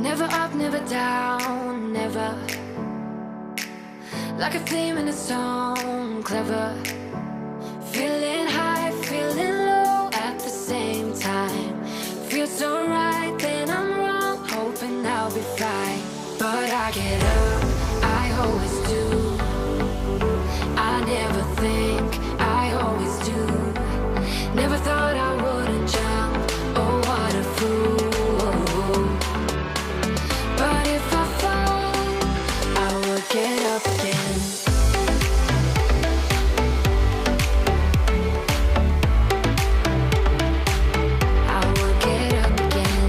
Never up, never down, never. Like a theme in a song, clever. Feeling high, feeling low at the same time. Feels so right, then I'm wrong, hoping I'll be fine. But I get up, I always do. I never think, I always do. Never thought I wouldn't jump, oh what a fool. But if I fall, I will get up again. I will get up again.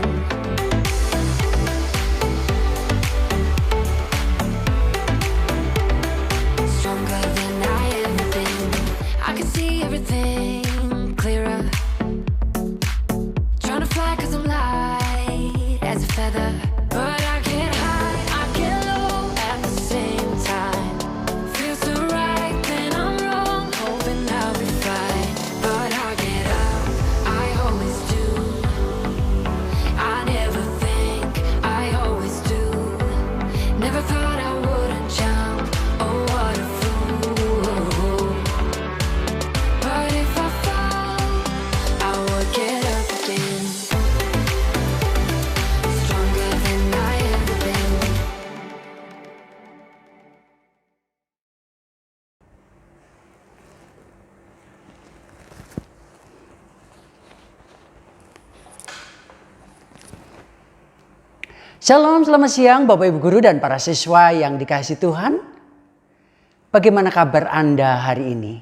Stronger than I ever been. I can see everything clearer. Trying to fly 'cause I'm light as a feather. But I get high, I get low at the same time. Feels so right, then I'm wrong, hoping I'll be fine. But I get up, I always do. I never think, I always do. Never thought I wouldn't jump, oh what a fool. But if I fall, I will get up again. Stronger than I ever been. Shalom, selamat siang Bapak Ibu Guru dan para siswa yang dikasihi Tuhan. Bagaimana kabar Anda hari ini?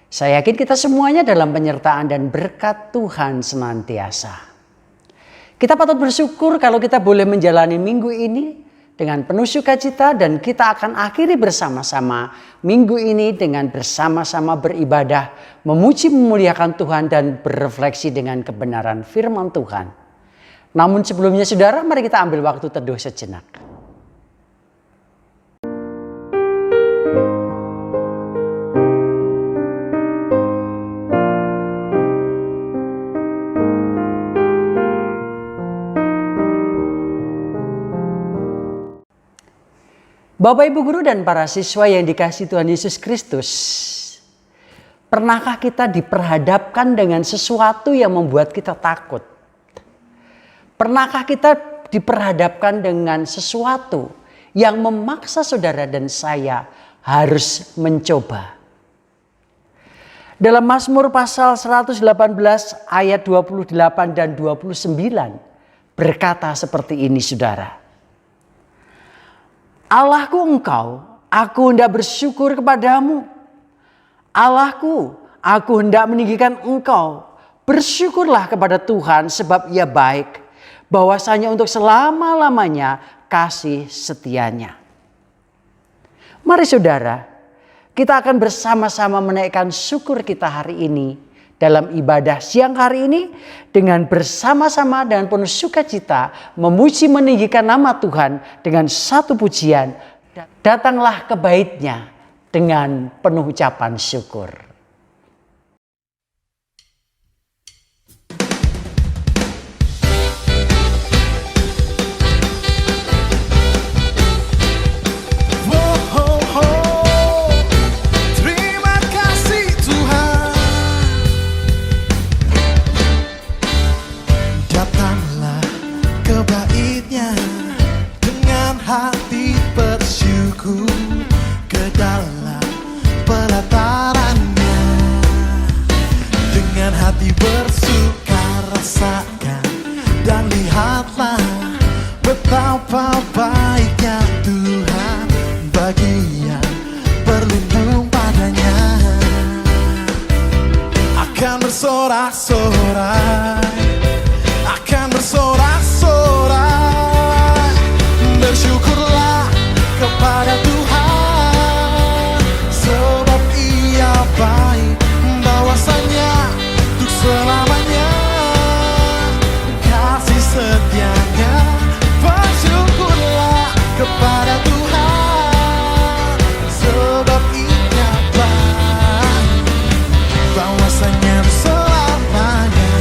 Saya yakin kita semuanya dalam penyertaan dan berkat Tuhan senantiasa. Kita patut bersyukur kalau kita boleh menjalani minggu ini dengan penuh sukacita dan kita akan akhiri bersama-sama minggu ini dengan bersama-sama beribadah, memuji memuliakan Tuhan dan berefleksi dengan kebenaran firman Tuhan. Namun sebelumnya saudara, mari kita ambil waktu teduh sejenak. Bapak Ibu Guru dan para siswa yang dikasihi Tuhan Yesus Kristus, pernahkah kita diperhadapkan dengan sesuatu yang membuat kita takut? Pernahkah kita diperhadapkan dengan sesuatu yang memaksa saudara dan saya harus mencoba? Dalam Mazmur pasal 118 ayat 28 dan 29 berkata seperti ini saudara. Allahku engkau, aku hendak bersyukur kepadamu. Allahku, aku hendak meninggikan engkau. Bersyukurlah kepada Tuhan sebab ia baik. Bahwasanya untuk selama-lamanya kasih setianya. Mari saudara, kita akan bersama-sama menaikkan syukur kita hari ini dalam ibadah siang hari ini dengan bersama-sama dengan penuh sukacita memuji meninggikan nama Tuhan dengan satu pujian. Datanglah ke bait-Nya dengan penuh ucapan syukur. Hati bersyukur ke dalam pelatarannya. Dengan hati bersuka rasakan dan lihatlah betapa baiknya Tuhan bagi yang berlindung padanya. Akan bersorak-sorai, akan bersorak-sorai. Bersyukurlah kepada Tuhan sebab ia baik, bahwasanya untuk selamanya kasih setianya. Bersyukurlah kepada Tuhan sebab ia baik, bahwasanya untuk selamanya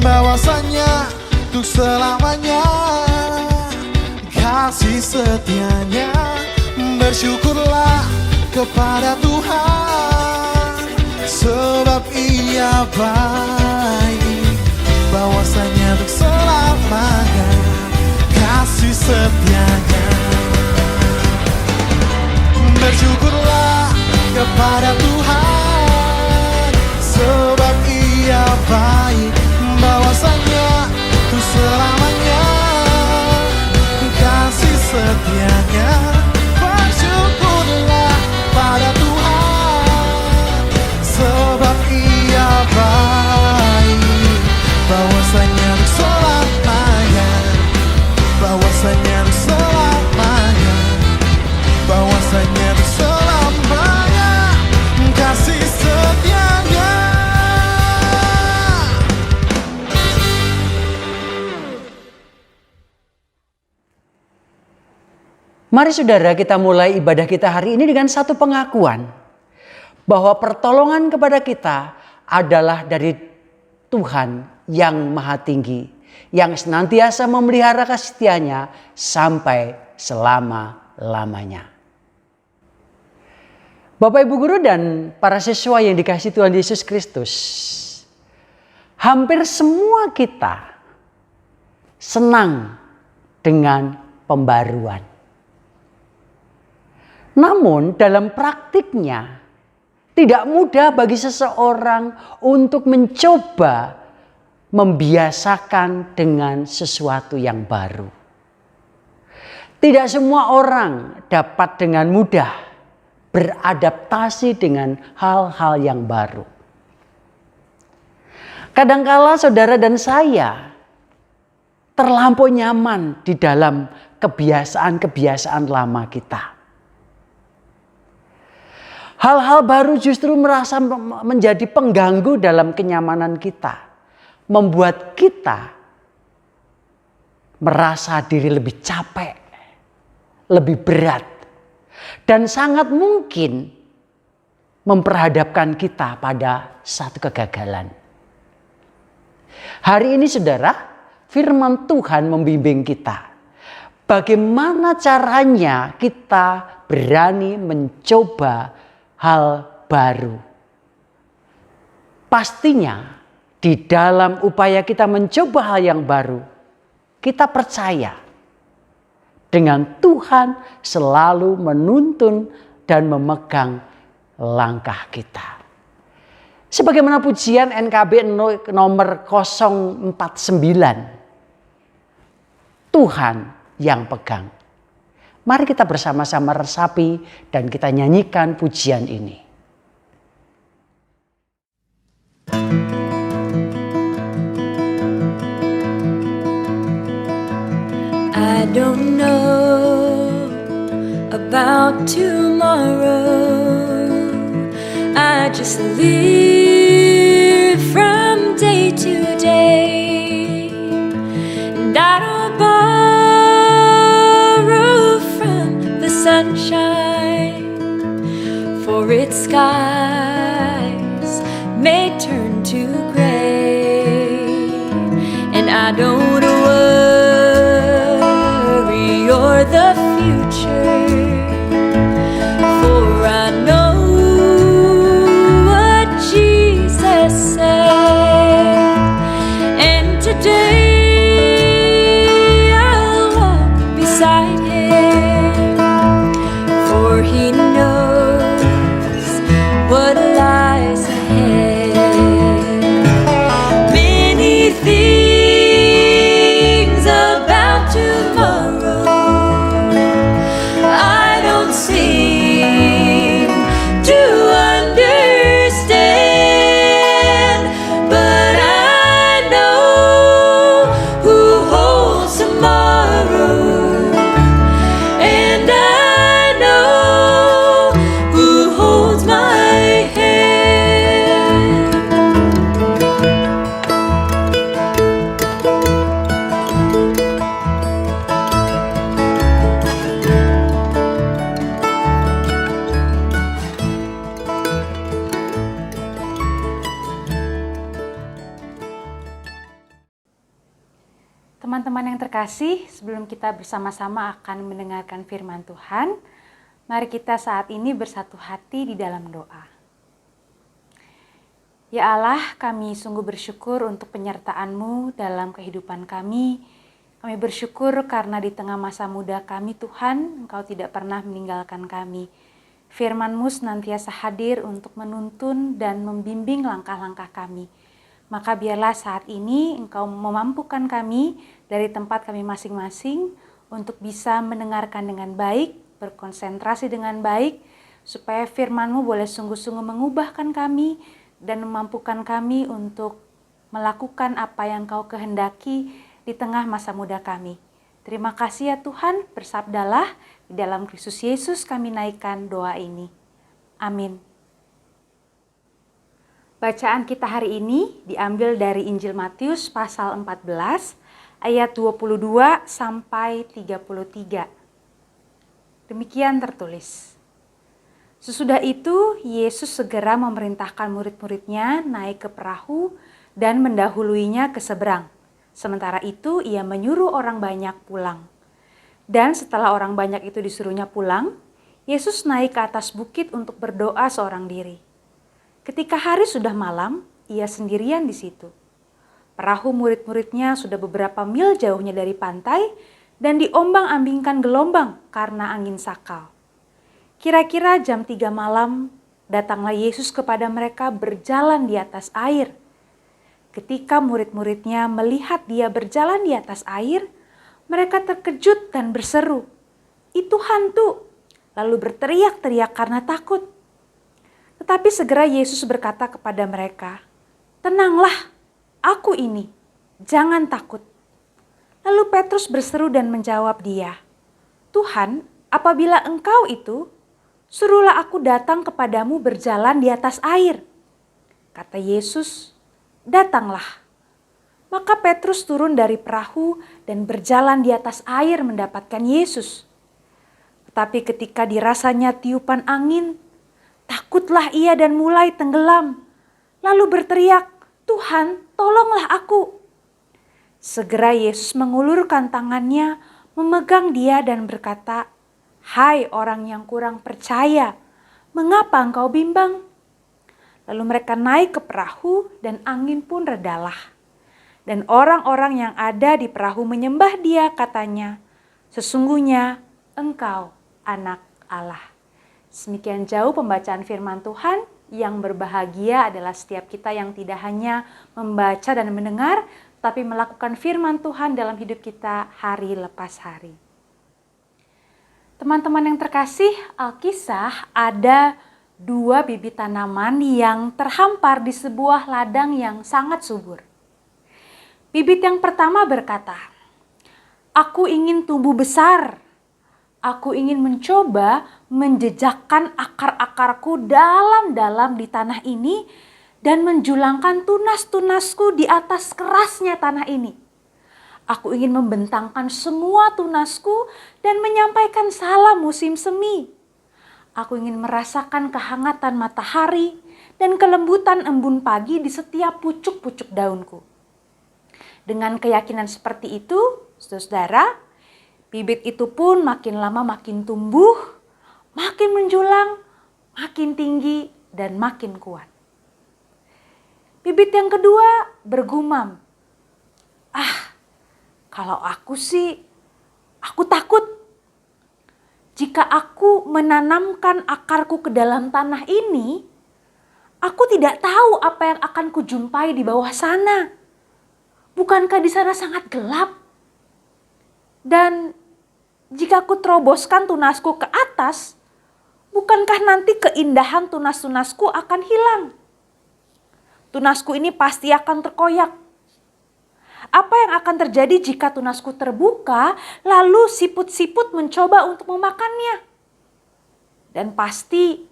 bahwasanya untuk selamanya kasih setianya. Bersyukurlah kepada Tuhan, sebab Ia baik, bahwasanya untuk selamanya kasih setianya. Bersyukurlah kepada Tuhan, sebab Ia baik, bahwasanya untuk selamanya kasih setianya. Bersyukurlah pada Tuhan, sebab Ia baik, bahwasanya untuk selamanya, bahwasanya untuk selamanya, bahwasanya untuk selamanya kasih setianya. Mari saudara, kita mulai ibadah kita hari ini dengan satu pengakuan bahwa pertolongan kepada kita adalah dari Tuhan yang Maha Tinggi, yang senantiasa memelihara kasih setianya sampai selama-lamanya. Bapak, Ibu Guru dan para siswa yang dikasihi Tuhan Yesus Kristus, hampir semua kita senang dengan pembaruan. Namun dalam praktiknya tidak mudah bagi seseorang untuk mencoba membiasakan dengan sesuatu yang baru. Tidak semua orang dapat dengan mudah beradaptasi dengan hal-hal yang baru. Kadangkala saudara dan saya terlampau nyaman di dalam kebiasaan-kebiasaan lama kita. Hal-hal baru justru merasa menjadi pengganggu dalam kenyamanan kita. Membuat kita merasa diri lebih capek, lebih berat. Dan sangat mungkin memperhadapkan kita pada satu kegagalan. Hari ini saudara, firman Tuhan membimbing kita. Bagaimana caranya kita berani mencoba hal baru. Pastinya di dalam upaya kita mencoba hal yang baru, kita percaya dengan Tuhan selalu menuntun dan memegang langkah kita. Sebagaimana pujian NKB nomor 049, Tuhan yang pegang. Mari kita bersama-sama resapi dan kita nyanyikan pujian ini. I don't know about tomorrow. I just live from day to day, and I don't borrow from the sunshine, for its skies may turn to gray, and I don't worry or the future, for I know what Jesus said, and today I'll walk beside Him, for He knows what lies ahead. Many things Teman-teman yang terkasih, sebelum kita bersama-sama akan mendengarkan firman Tuhan, mari kita saat ini bersatu hati di dalam doa. Ya Allah, kami sungguh bersyukur untuk penyertaan-Mu dalam kehidupan kami. Kami bersyukur karena di tengah masa muda kami, Tuhan, Engkau tidak pernah meninggalkan kami. Firman-Mu senantiasa hadir untuk menuntun dan membimbing langkah-langkah kami. Maka biarlah saat ini Engkau memampukan kami dari tempat kami masing-masing untuk bisa mendengarkan dengan baik, berkonsentrasi dengan baik, supaya firman-Mu boleh sungguh-sungguh mengubahkan kami dan memampukan kami untuk melakukan apa yang Engkau kehendaki di tengah masa muda kami. Terima kasih ya Tuhan, bersabdalah, di dalam Kristus Yesus kami naikkan doa ini. Amin. Bacaan kita hari ini diambil dari Injil Matius pasal 14 ayat 22 sampai 33. Demikian tertulis. Sesudah itu Yesus segera memerintahkan murid-muridnya naik ke perahu dan mendahuluinya ke seberang. Sementara itu ia menyuruh orang banyak pulang. Dan setelah orang banyak itu disuruhnya pulang, Yesus naik ke atas bukit untuk berdoa seorang diri. Ketika hari sudah malam, ia sendirian di situ. Perahu murid-muridnya sudah beberapa mil jauhnya dari pantai dan diombang-ambingkan gelombang karena angin sakal. Kira-kira jam 3 malam, datanglah Yesus kepada mereka berjalan di atas air. Ketika murid-muridnya melihat dia berjalan di atas air, mereka terkejut dan berseru, "Itu hantu!" Lalu berteriak-teriak karena takut. Tetapi segera Yesus berkata kepada mereka, "Tenanglah, aku ini, jangan takut." Lalu Petrus berseru dan menjawab dia, "Tuhan, apabila Engkau itu, suruhlah aku datang kepadamu berjalan di atas air." Kata Yesus, "Datanglah." Maka Petrus turun dari perahu dan berjalan di atas air mendapatkan Yesus. Tetapi ketika dirasanya tiupan angin, takutlah ia dan mulai tenggelam. Lalu berteriak, "Tuhan, tolonglah aku." Segera Yesus mengulurkan tangannya, memegang dia dan berkata, "Hai orang yang kurang percaya, mengapa engkau bimbang?" Lalu mereka naik ke perahu dan angin pun redalah. Dan orang-orang yang ada di perahu menyembah dia, katanya, "Sesungguhnya engkau anak Allah." Semikian jauh pembacaan firman Tuhan. Yang berbahagia adalah setiap kita yang tidak hanya membaca dan mendengar, tapi melakukan firman Tuhan dalam hidup kita hari lepas hari. Teman-teman yang terkasih, Alkisah ada 2 bibit tanaman yang terhampar di sebuah ladang yang sangat subur. Bibit yang pertama berkata, "Aku ingin tumbuh besar. Aku ingin mencoba menjejakkan akar-akarku dalam-dalam di tanah ini dan menjulangkan tunas-tunasku di atas kerasnya tanah ini. Aku ingin membentangkan semua tunasku dan menyampaikan salam musim semi. Aku ingin merasakan kehangatan matahari dan kelembutan embun pagi di setiap pucuk-pucuk daunku." Dengan keyakinan seperti itu, saudara, bibit itu pun makin lama makin tumbuh, makin menjulang, makin tinggi, dan makin kuat. Bibit yang kedua bergumam, kalau aku sih, aku takut. Jika aku menanamkan akarku ke dalam tanah ini, aku tidak tahu apa yang akan kujumpai di bawah sana. Bukankah di sana sangat gelap? Dan jika aku teroboskan tunasku ke atas, bukankah nanti keindahan tunas-tunasku akan hilang? Tunasku ini pasti akan terkoyak. Apa yang akan terjadi jika tunasku terbuka, lalu siput-siput mencoba untuk memakannya? Dan pasti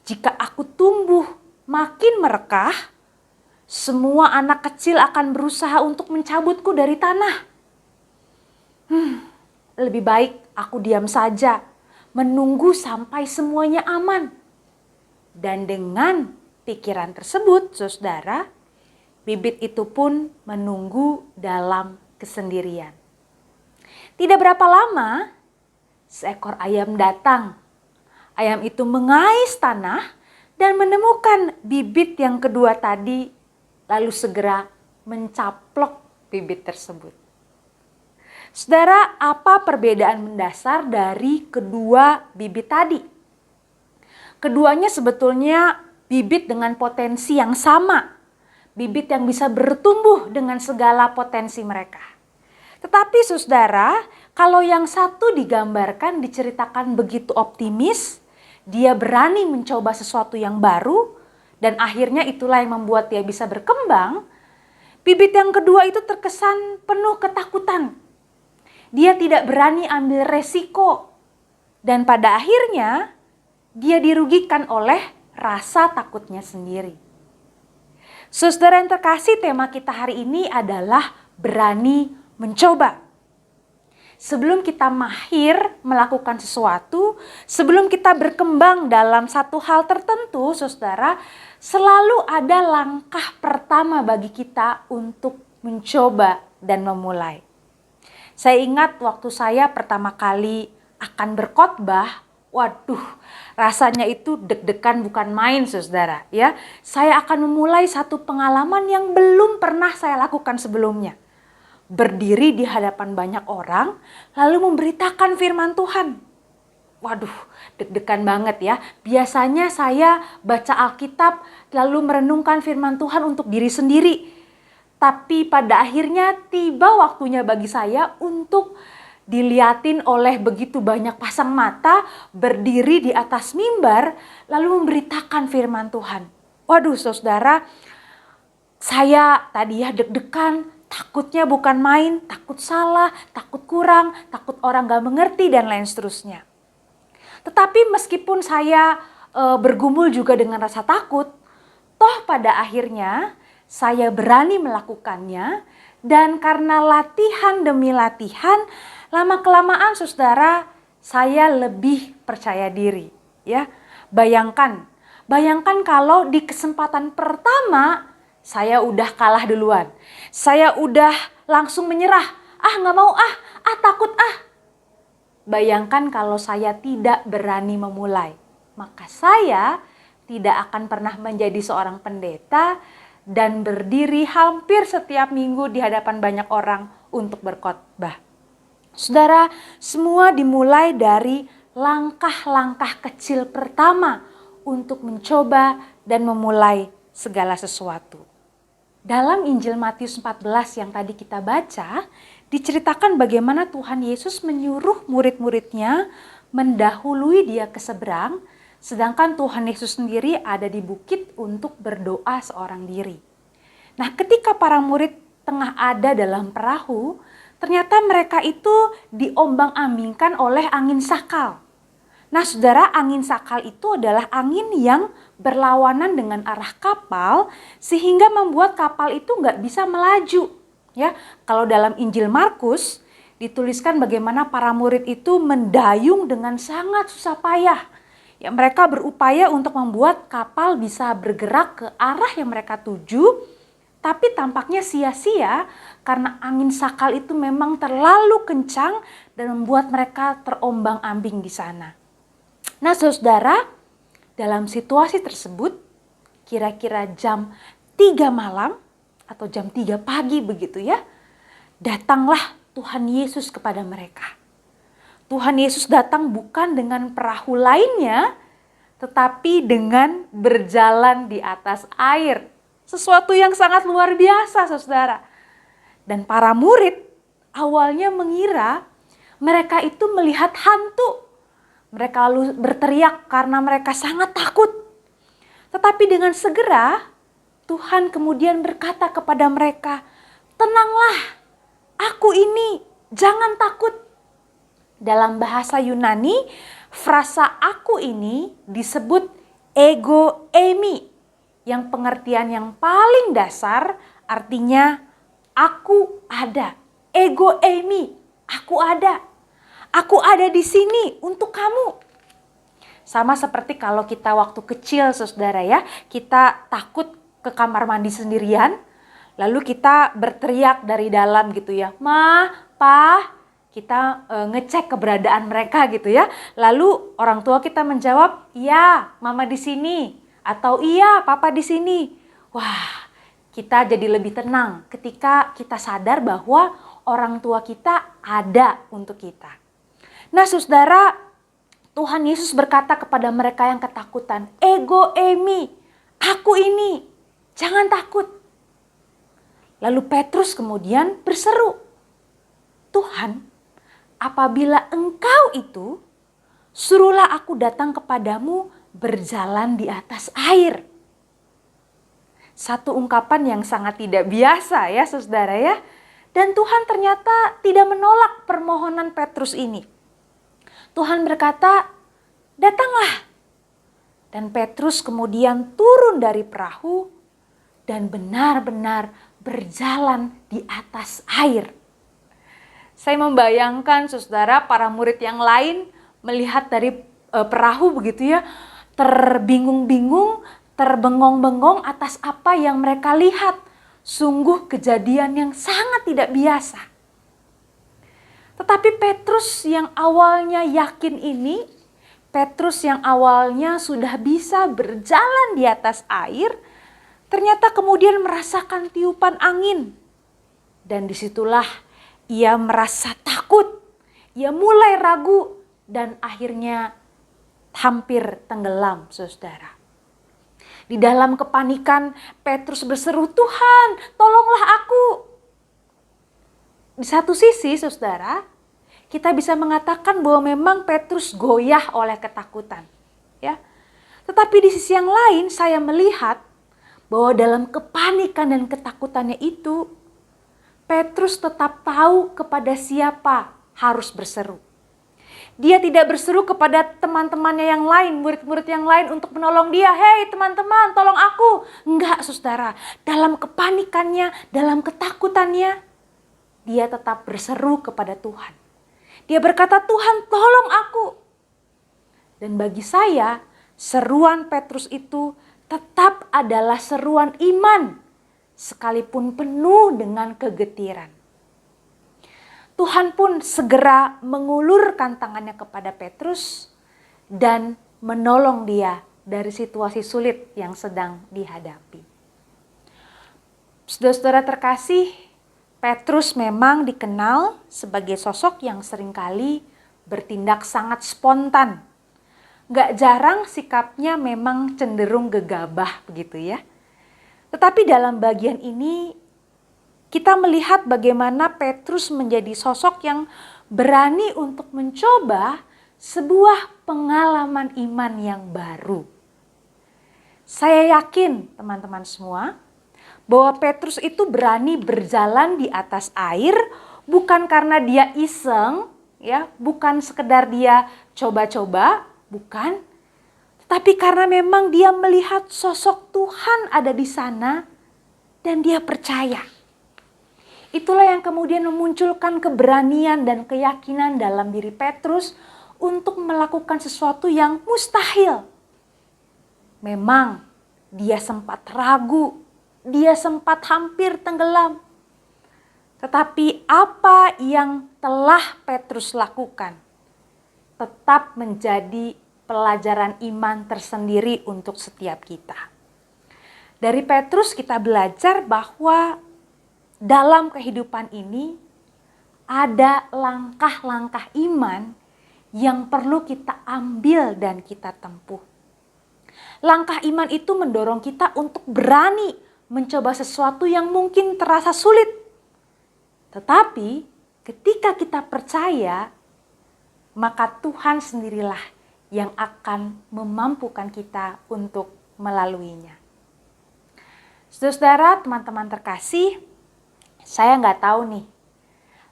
jika aku tumbuh makin merekah, semua anak kecil akan berusaha untuk mencabutku dari tanah. Lebih baik aku diam saja, menunggu sampai semuanya aman. Dan dengan pikiran tersebut, saudara, bibit itu pun menunggu dalam kesendirian. Tidak berapa lama, seekor ayam datang. Ayam itu mengais tanah dan menemukan bibit yang kedua tadi, lalu segera mencaplok bibit tersebut. Saudara, apa perbedaan mendasar dari kedua bibit tadi? Keduanya sebetulnya bibit dengan potensi yang sama. Bibit yang bisa bertumbuh dengan segala potensi mereka. Tetapi saudara, kalau yang satu digambarkan, diceritakan begitu optimis, dia berani mencoba sesuatu yang baru, dan akhirnya itulah yang membuat dia bisa berkembang. Bibit yang kedua itu terkesan penuh ketakutan. Dia tidak berani ambil resiko. Dan pada akhirnya, dia dirugikan oleh rasa takutnya sendiri. Saudara yang terkasih, tema kita hari ini adalah berani mencoba. Sebelum kita mahir melakukan sesuatu, sebelum kita berkembang dalam satu hal tertentu, saudara, selalu ada langkah pertama bagi kita untuk mencoba dan memulai. Saya ingat waktu saya pertama kali akan berkhotbah, waduh, rasanya itu deg-degan bukan main, saudara. Ya, saya akan memulai satu pengalaman yang belum pernah saya lakukan sebelumnya. Berdiri di hadapan banyak orang, lalu memberitakan firman Tuhan. Waduh, deg-degan banget ya. Biasanya saya baca Alkitab, lalu merenungkan firman Tuhan untuk diri sendiri. Tapi pada akhirnya tiba waktunya bagi saya untuk dilihatin oleh begitu banyak pasang mata, berdiri di atas mimbar, lalu memberitakan firman Tuhan. Waduh saudara, saya tadi ya deg-degan, takutnya bukan main, takut salah, takut kurang, takut orang gak mengerti dan lain seterusnya. Tetapi meskipun saya bergumul juga dengan rasa takut, toh pada akhirnya saya berani melakukannya. Dan karena latihan demi latihan, lama-kelamaan saudara, saya lebih percaya diri. Ya, bayangkan kalau di kesempatan pertama saya udah kalah duluan. Saya udah langsung menyerah. Nggak mau takut Bayangkan kalau saya tidak berani memulai. Maka saya tidak akan pernah menjadi seorang pendeta dan berdiri hampir setiap minggu di hadapan banyak orang untuk berkhotbah. Saudara, semua dimulai dari langkah-langkah kecil pertama untuk mencoba dan memulai segala sesuatu. Dalam Injil Matius 14 yang tadi kita baca, diceritakan bagaimana Tuhan Yesus menyuruh murid-muridnya mendahului dia ke seberang, sedangkan Tuhan Yesus sendiri ada di bukit untuk berdoa seorang diri. Nah, ketika para murid tengah ada dalam perahu, ternyata mereka itu diombang-ambingkan oleh angin sakal. Nah, saudara, angin sakal itu adalah angin yang berlawanan dengan arah kapal, sehingga membuat kapal itu nggak bisa melaju. Ya, kalau dalam Injil Markus dituliskan bagaimana para murid itu mendayung dengan sangat susah payah. Ya, mereka berupaya untuk membuat kapal bisa bergerak ke arah yang mereka tuju, tapi tampaknya sia-sia karena angin sakal itu memang terlalu kencang dan membuat mereka terombang-ambing di sana. Nah, saudara, dalam situasi tersebut, kira-kira jam 3 malam atau jam 3 pagi begitu ya, datanglah Tuhan Yesus kepada mereka. Tuhan Yesus datang bukan dengan perahu lainnya, tetapi dengan berjalan di atas air. Sesuatu yang sangat luar biasa, saudara. Dan para murid awalnya mengira mereka itu melihat hantu. Mereka lalu berteriak karena mereka sangat takut. Tetapi dengan segera Tuhan kemudian berkata kepada mereka, "Tenanglah, aku ini, jangan takut." Dalam bahasa Yunani, frasa aku ini disebut ego eimi, yang pengertian yang paling dasar artinya aku ada. Ego eimi, aku ada. Aku ada di sini untuk kamu. Sama seperti kalau kita waktu kecil, saudara ya, kita takut ke kamar mandi sendirian, lalu kita berteriak dari dalam gitu ya, "Ma, Pa, kita ngecek keberadaan mereka gitu ya. Lalu orang tua kita menjawab, iya mama di sini, atau iya papa di sini. Wah, kita jadi lebih tenang ketika kita sadar bahwa orang tua kita ada untuk kita. Nah saudara, Tuhan Yesus berkata kepada mereka yang ketakutan, ego emi, aku ini, jangan takut. Lalu Petrus kemudian berseru, Tuhan, apabila engkau itu, suruhlah aku datang kepadamu berjalan di atas air. Satu ungkapan yang sangat tidak biasa ya saudara ya. Dan Tuhan ternyata tidak menolak permohonan Petrus ini. Tuhan berkata, datanglah. Dan Petrus kemudian turun dari perahu dan benar-benar berjalan di atas air. Saya membayangkan saudara, para murid yang lain melihat dari perahu begitu ya, terbingung-bingung, terbengong-bengong atas apa yang mereka lihat. Sungguh kejadian yang sangat tidak biasa. Tetapi Petrus yang awalnya yakin ini, Petrus yang awalnya sudah bisa berjalan di atas air, ternyata kemudian merasakan tiupan angin. Dan disitulah ia merasa takut, ia mulai ragu dan akhirnya hampir tenggelam saudara. Di dalam kepanikan Petrus berseru, Tuhan tolonglah aku. Di satu sisi saudara, kita bisa mengatakan bahwa memang Petrus goyah oleh ketakutan. Ya. Tetapi di sisi yang lain saya melihat bahwa dalam kepanikan dan ketakutannya itu, Petrus tetap tahu kepada siapa harus berseru. Dia tidak berseru kepada teman-temannya yang lain, murid-murid yang lain untuk menolong dia. Hei teman-teman, tolong aku. Enggak saudara, dalam kepanikannya, dalam ketakutannya, dia tetap berseru kepada Tuhan. Dia berkata, Tuhan tolong aku. Dan bagi saya, seruan Petrus itu tetap adalah seruan iman, sekalipun penuh dengan kegetiran. Tuhan pun segera mengulurkan tangannya kepada Petrus dan menolong dia dari situasi sulit yang sedang dihadapi. Saudara-saudara terkasih, Petrus memang dikenal sebagai sosok yang seringkali bertindak sangat spontan. Gak jarang sikapnya memang cenderung gegabah begitu ya. Tetapi dalam bagian ini kita melihat bagaimana Petrus menjadi sosok yang berani untuk mencoba sebuah pengalaman iman yang baru. Saya yakin teman-teman semua bahwa Petrus itu berani berjalan di atas air bukan karena dia iseng, ya, bukan sekedar dia coba-coba, bukan. Tetapi karena memang dia melihat sosok Tuhan ada di sana dan dia percaya. Itulah yang kemudian memunculkan keberanian dan keyakinan dalam diri Petrus untuk melakukan sesuatu yang mustahil. Memang dia sempat ragu, dia sempat hampir tenggelam. Tetapi apa yang telah Petrus lakukan tetap menjadi pelajaran iman tersendiri untuk setiap kita. Dari Petrus kita belajar bahwa dalam kehidupan ini ada langkah-langkah iman yang perlu kita ambil dan kita tempuh. Langkah iman itu mendorong kita untuk berani mencoba sesuatu yang mungkin terasa sulit. Tetapi ketika kita percaya, maka Tuhan sendirilah yang akan memampukan kita untuk melaluinya. Saudara-saudara, teman-teman terkasih, saya nggak tahu nih,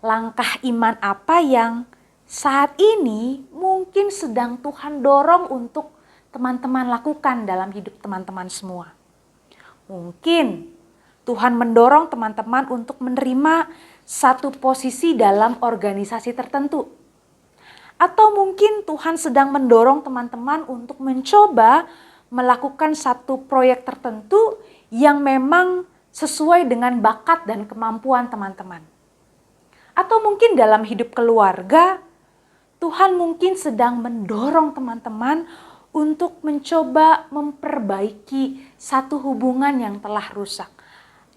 langkah iman apa yang saat ini mungkin sedang Tuhan dorong untuk teman-teman lakukan dalam hidup teman-teman semua. Mungkin Tuhan mendorong teman-teman untuk menerima satu posisi dalam organisasi tertentu. Atau mungkin Tuhan sedang mendorong teman-teman untuk mencoba melakukan satu proyek tertentu yang memang sesuai dengan bakat dan kemampuan teman-teman. Atau mungkin dalam hidup keluarga, Tuhan mungkin sedang mendorong teman-teman untuk mencoba memperbaiki satu hubungan yang telah rusak.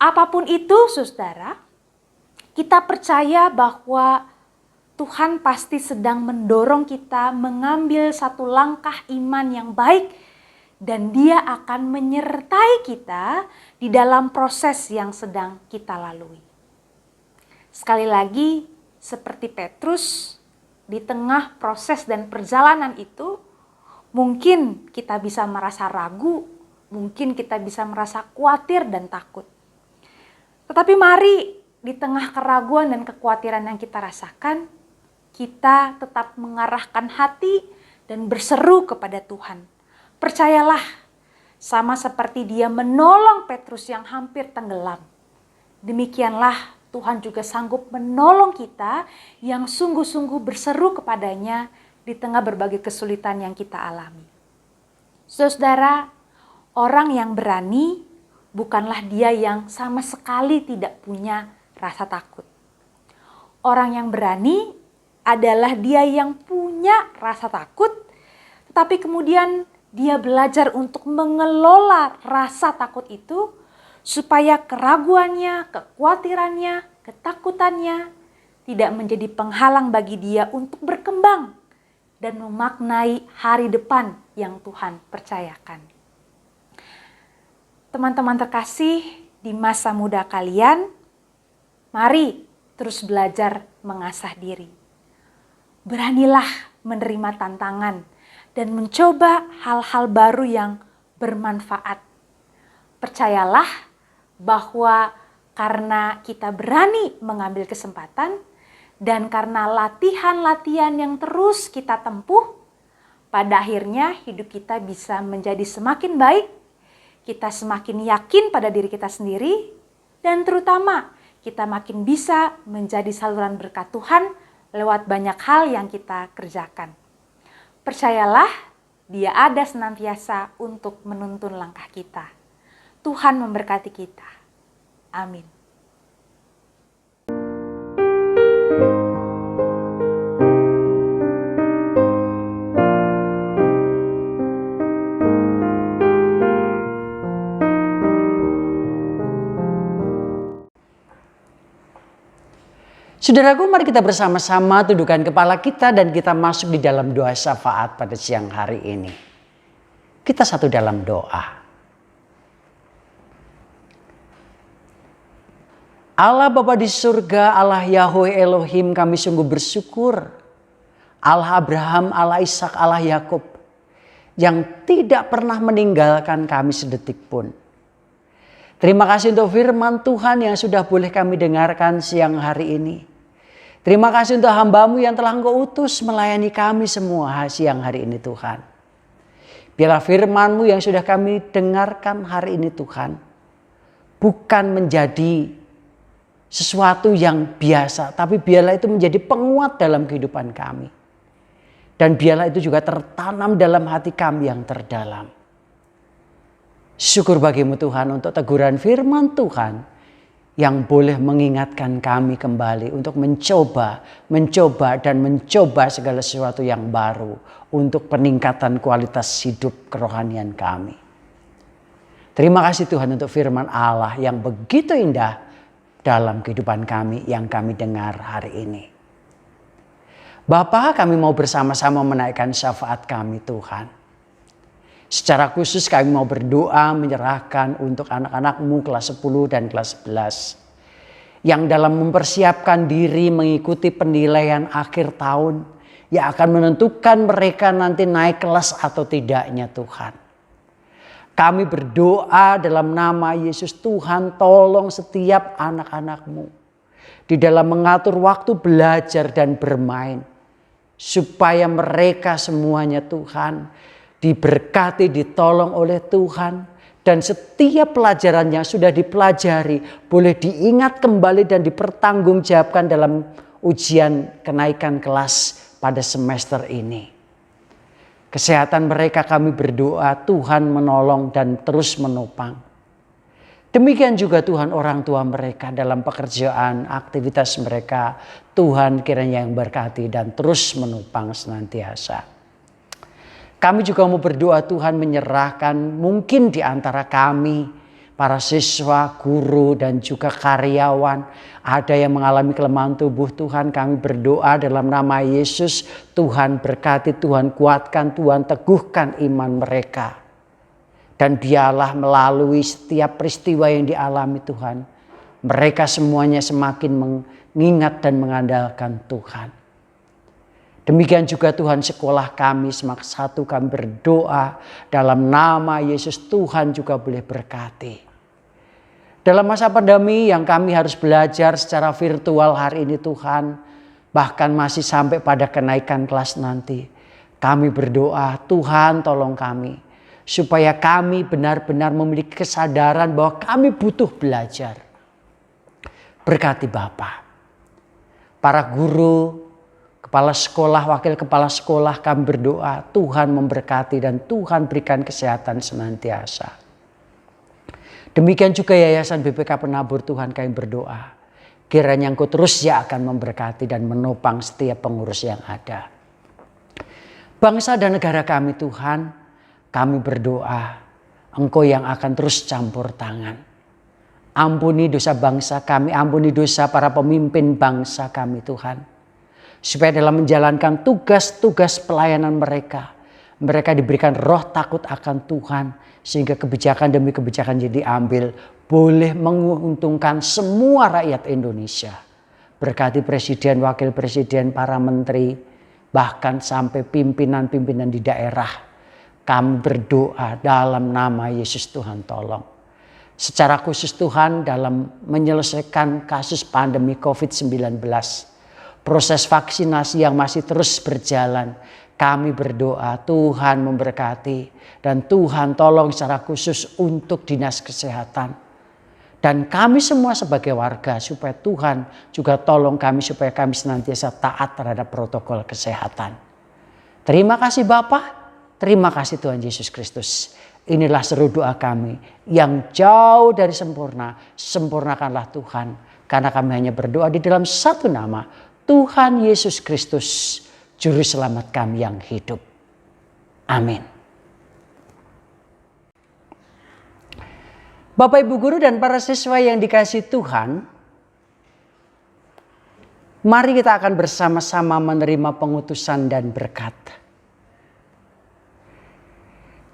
Apapun itu, saudara, kita percaya bahwa Tuhan pasti sedang mendorong kita mengambil satu langkah iman yang baik dan Dia akan menyertai kita di dalam proses yang sedang kita lalui. Sekali lagi, seperti Petrus, di tengah proses dan perjalanan itu, mungkin kita bisa merasa ragu, mungkin kita bisa merasa khawatir dan takut. Tetapi mari di tengah keraguan dan kekhawatiran yang kita rasakan, kita tetap mengarahkan hati dan berseru kepada Tuhan. Percayalah, sama seperti Dia menolong Petrus yang hampir tenggelam, demikianlah Tuhan juga sanggup menolong kita yang sungguh-sungguh berseru kepadanya di tengah berbagai kesulitan yang kita alami. Saudara, orang yang berani bukanlah dia yang sama sekali tidak punya rasa takut. Orang yang berani adalah dia yang punya rasa takut, tetapi kemudian dia belajar untuk mengelola rasa takut itu supaya keraguannya, kekhawatirannya, ketakutannya tidak menjadi penghalang bagi dia untuk berkembang dan memaknai hari depan yang Tuhan percayakan. Teman-teman terkasih, di masa muda kalian, mari terus belajar mengasah diri. Beranilah menerima tantangan dan mencoba hal-hal baru yang bermanfaat. Percayalah bahwa karena kita berani mengambil kesempatan dan karena latihan-latihan yang terus kita tempuh, pada akhirnya hidup kita bisa menjadi semakin baik, kita semakin yakin pada diri kita sendiri, dan terutama kita makin bisa menjadi saluran berkat Tuhan lewat banyak hal yang kita kerjakan. Percayalah, Dia ada senantiasa untuk menuntun langkah kita. Tuhan memberkati kita. Amin. Saudaraku, mari kita bersama-sama tundukkan kepala kita dan kita masuk di dalam doa syafaat pada siang hari ini. Kita satu dalam doa. Allah Bapa di surga, Allah Yahweh Elohim, kami sungguh bersyukur. Allah Abraham, Allah Ishak, Allah Yakub yang tidak pernah meninggalkan kami sedetik pun. Terima kasih untuk firman Tuhan yang sudah boleh kami dengarkan siang hari ini. Terima kasih untuk hamba-Mu yang telah Engkau utus melayani kami semua siang hari ini Tuhan. Biarlah firman-Mu yang sudah kami dengarkan hari ini Tuhan, bukan menjadi sesuatu yang biasa, tapi biarlah itu menjadi penguat dalam kehidupan kami. Dan biarlah itu juga tertanam dalam hati kami yang terdalam. Syukur bagimu Tuhan untuk teguran firman Tuhan yang boleh mengingatkan kami kembali untuk mencoba dan mencoba segala sesuatu yang baru untuk peningkatan kualitas hidup kerohanian kami. Terima kasih Tuhan untuk firman Allah yang begitu indah dalam kehidupan kami yang kami dengar hari ini. Bapa, kami mau bersama-sama menaikkan syafaat kami Tuhan. Secara khusus kami mau berdoa menyerahkan untuk anak-anak-Mu kelas 10 dan kelas 11. Yang dalam mempersiapkan diri mengikuti penilaian akhir tahun. Yang akan menentukan mereka nanti naik kelas atau tidaknya Tuhan. Kami berdoa dalam nama Yesus, Tuhan tolong setiap anak-anak-Mu di dalam mengatur waktu belajar dan bermain. Supaya mereka semuanya Tuhan diberkati, ditolong oleh Tuhan. Dan setiap pelajaran yang sudah dipelajari boleh diingat kembali dan dipertanggungjawabkan dalam ujian kenaikan kelas pada semester ini. Kesehatan mereka kami berdoa Tuhan menolong dan terus menopang. Demikian juga Tuhan orang tua mereka dalam pekerjaan, aktivitas mereka. Tuhan kiranya yang berkati dan terus menopang senantiasa. Kami juga mau berdoa Tuhan menyerahkan mungkin di antara kami, para siswa, guru dan juga karyawan. Ada yang mengalami kelemahan tubuh, Tuhan kami berdoa dalam nama Yesus. Tuhan berkati, Tuhan kuatkan, Tuhan teguhkan iman mereka. Dan biarlah melalui setiap peristiwa yang dialami Tuhan, mereka semuanya semakin mengingat dan mengandalkan Tuhan. Demikian juga Tuhan sekolah kami, Semak 1 kami berdoa dalam nama Yesus, Tuhan juga boleh berkati. Dalam masa pandemi yang kami harus belajar secara virtual hari ini Tuhan, bahkan masih sampai pada kenaikan kelas nanti, kami berdoa Tuhan tolong kami. Supaya kami benar-benar memiliki kesadaran bahwa kami butuh belajar. Berkati Bapa, para guru, kepala sekolah, wakil kepala sekolah kami berdoa. Tuhan memberkati dan Tuhan berikan kesehatan senantiasa. Demikian juga Yayasan BPK Penabur Tuhan kami berdoa. Kiranya Engkau terus ya akan memberkati dan menopang setiap pengurus yang ada. Bangsa dan negara kami Tuhan, kami berdoa, Engkau yang akan terus campur tangan. Ampuni dosa bangsa kami, ampuni dosa para pemimpin bangsa kami Tuhan. Supaya dalam menjalankan tugas-tugas pelayanan mereka, mereka diberikan roh takut akan Tuhan. Sehingga kebijakan demi kebijakan yang diambil boleh menguntungkan semua rakyat Indonesia. Berkati presiden, wakil presiden, para menteri, bahkan sampai pimpinan-pimpinan di daerah. Kami berdoa dalam nama Yesus Tuhan tolong. Secara khusus Tuhan dalam menyelesaikan kasus pandemi COVID-19. Proses vaksinasi yang masih terus berjalan. Kami berdoa Tuhan memberkati. Dan Tuhan tolong secara khusus untuk dinas kesehatan. Dan kami semua sebagai warga supaya Tuhan juga tolong kami supaya kami senantiasa taat terhadap protokol kesehatan. Terima kasih Bapak. Terima kasih Tuhan Yesus Kristus. Inilah seru doa kami yang jauh dari sempurna. Sempurnakanlah Tuhan. Karena kami hanya berdoa di dalam satu nama. Tuhan Yesus Kristus. Juru selamat kami yang hidup. Amin. Bapak Ibu Guru dan para siswa yang dikasihi Tuhan. Mari kita akan bersama-sama menerima pengutusan dan berkat.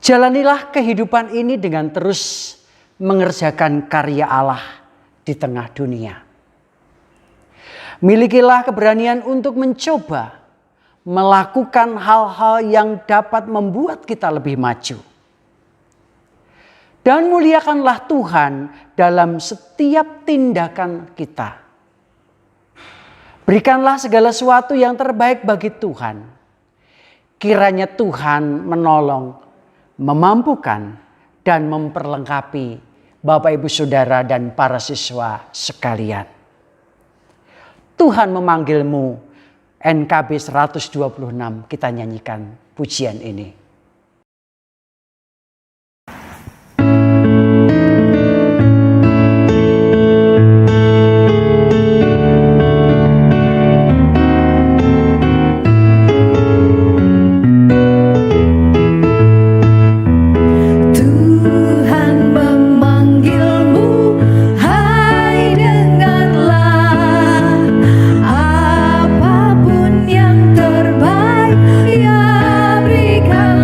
Jalanilah kehidupan ini dengan terus mengerjakan karya Allah di tengah dunia. Milikilah keberanian untuk mencoba melakukan hal-hal yang dapat membuat kita lebih maju. Dan muliakanlah Tuhan dalam setiap tindakan kita. Berikanlah segala sesuatu yang terbaik bagi Tuhan. Kiranya Tuhan menolong, memampukan dan memperlengkapi Bapak Ibu Saudara dan para siswa sekalian. Tuhan memanggilmu, NKB 126, kita nyanyikan pujian ini. Apapun yang terbaik, ya berikan.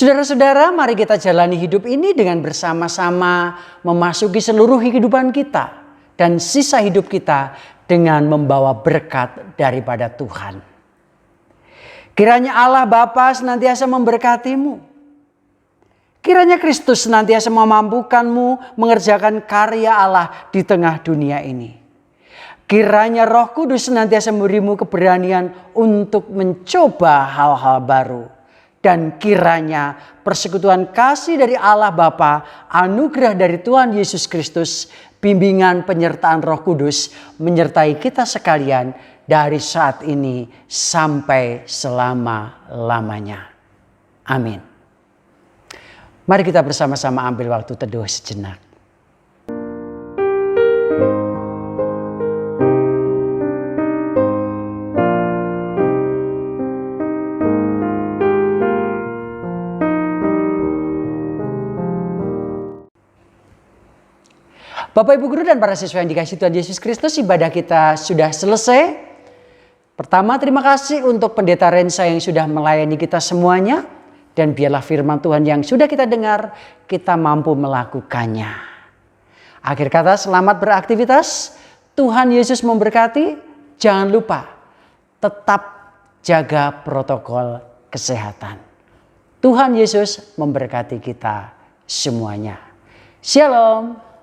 Saudara-saudara, mari kita jalani hidup ini dengan bersama-sama memasuki seluruh kehidupan kita dan sisa hidup kita dengan membawa berkat daripada Tuhan. Kiranya Allah Bapa senantiasa memberkatimu. Kiranya Kristus senantiasa memampukanmu mengerjakan karya Allah di tengah dunia ini. Kiranya Roh Kudus senantiasa memberimu keberanian untuk mencoba hal-hal baru. Dan kiranya persekutuan kasih dari Allah Bapa, anugerah dari Tuhan Yesus Kristus, bimbingan penyertaan Roh Kudus menyertai kita sekalian dari saat ini sampai selama-lamanya. Amin. Mari kita bersama-sama ambil waktu teduh sejenak. Bapak, Ibu Guru, dan para siswa yang dikasihi Tuhan Yesus Kristus, ibadah kita sudah selesai. Pertama, terima kasih untuk Pendeta Rensa yang sudah melayani kita semuanya. Dan biarlah firman Tuhan yang sudah kita dengar, kita mampu melakukannya. Akhir kata, selamat beraktivitas. Tuhan Yesus memberkati. Jangan lupa, tetap jaga protokol kesehatan. Tuhan Yesus memberkati kita semuanya. Shalom.